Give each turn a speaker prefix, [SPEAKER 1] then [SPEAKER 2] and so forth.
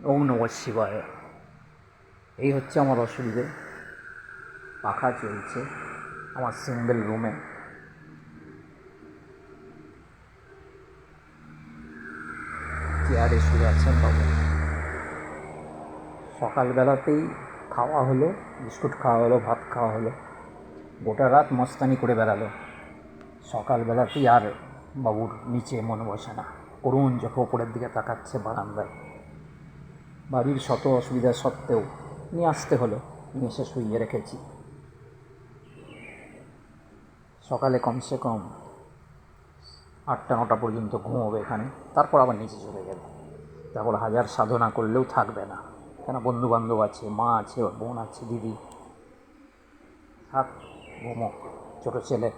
[SPEAKER 1] ওম নমঃ শিবায়। এই হচ্ছে আমার অসুবিধে। পাখা চলছে আমার সিঙ্গেল রুমে। চেয়ারে শুয়ে আছেন বাবু। সকালবেলাতেই খাওয়া হলো, বিস্কুট খাওয়া হলো, ভাত খাওয়া হলো, গোটা রাত মস্তানি করে বেড়ালো। সকালবেলাতেই আর বাবুর নিচে মন বসে না, করুণ চোখে ওপরের দিকে তাকাচ্ছে বারান্দায়। বাড়ির শত অসুবিধা সত্ত্বেও নিয়ে আসতে হলো, নিয়ে এসে শুইয়ে রেখেছি। সকালে কমসে কম 8টা 9টা পর্যন্ত ঘুমোবে এখানে, তারপর আবার নিচে চলে যাবে। তারপর হাজার সাধনা করলেও থাকবে না, কেন বন্ধুবান্ধব আছে, মা আছে, ওর বোন আছে, দিদি। থাক, ঘুমো, ছোটো ছেলে।